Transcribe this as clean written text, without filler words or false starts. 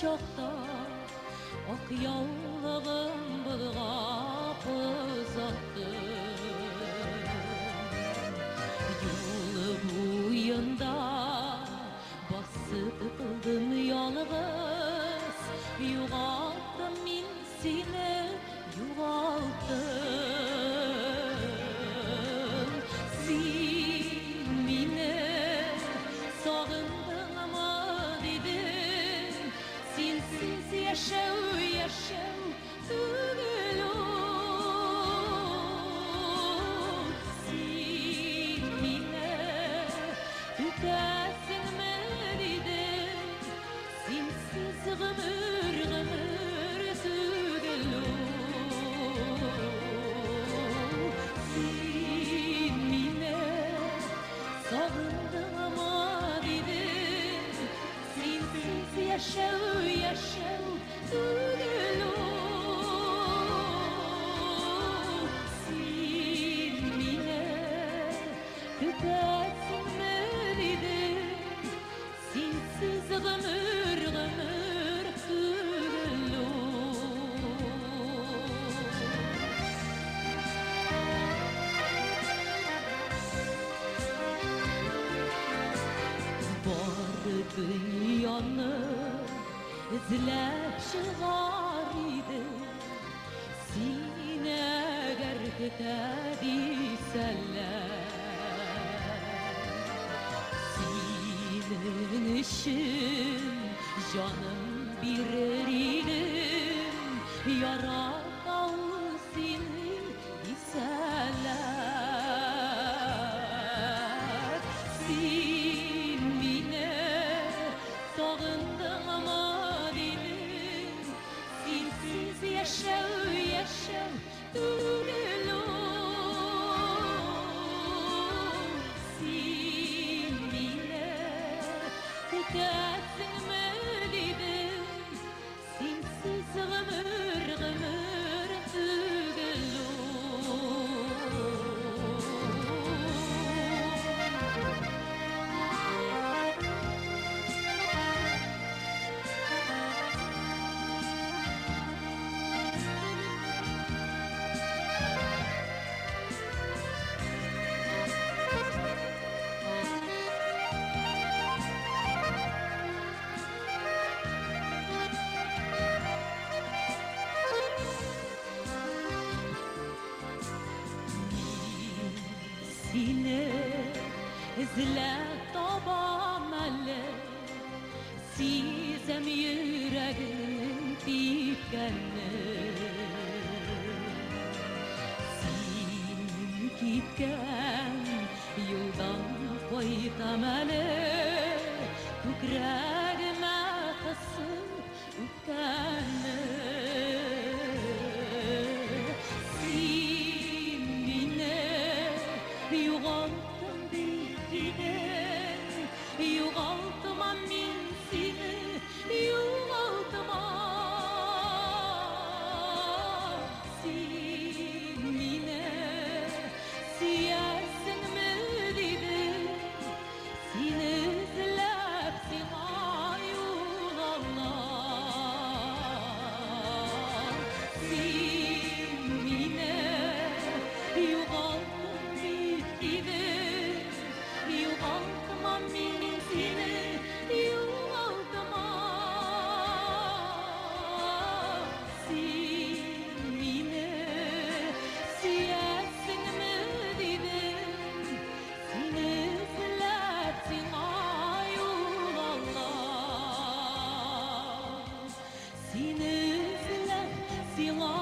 şokta ok yollarım bulgap uzattı. Yolu boyunda basıp kıldım yalğız, yoğalttım min seni yoğalttım. Sen meni sağındın ama dedin, sensiz yaşav tügül o. Sen meni tütersin mi dedin, sensiz gımır tügül o. Sen meni sağındın ama dedin, sensiz yaşav tügül o. Sen meni tütersin mi dedin, sensiz gımır tügül o. Dünyаны izlep çıgar idim, sen eğer gidediyseler. Senin için canım birer idim, yaratan seni iseler. Sen beni sağındın ama dedin, sensiz yaşav tügül o. Sen beni tütersin mi dedin, sensiz gımır tügül o. Seni izlep tabam elle, sezem yüreğim tepkenni. Sen gitken yoldan koydum ele, ko'kragime qisib o'pganni. Sen meni yo'g'oltdim dedin, yo'g'oltman men seni yo'g'oltman. Sen meni suyarsinmi dedin, seni izlab sema yo'lallar. Sen meni yo'g'oltdim dedin, yo'g'oltman men seni yo'g'oltman. Sen meni suyarsinmi dedin, seni izlab sema yo'lallar. Seni izlab sema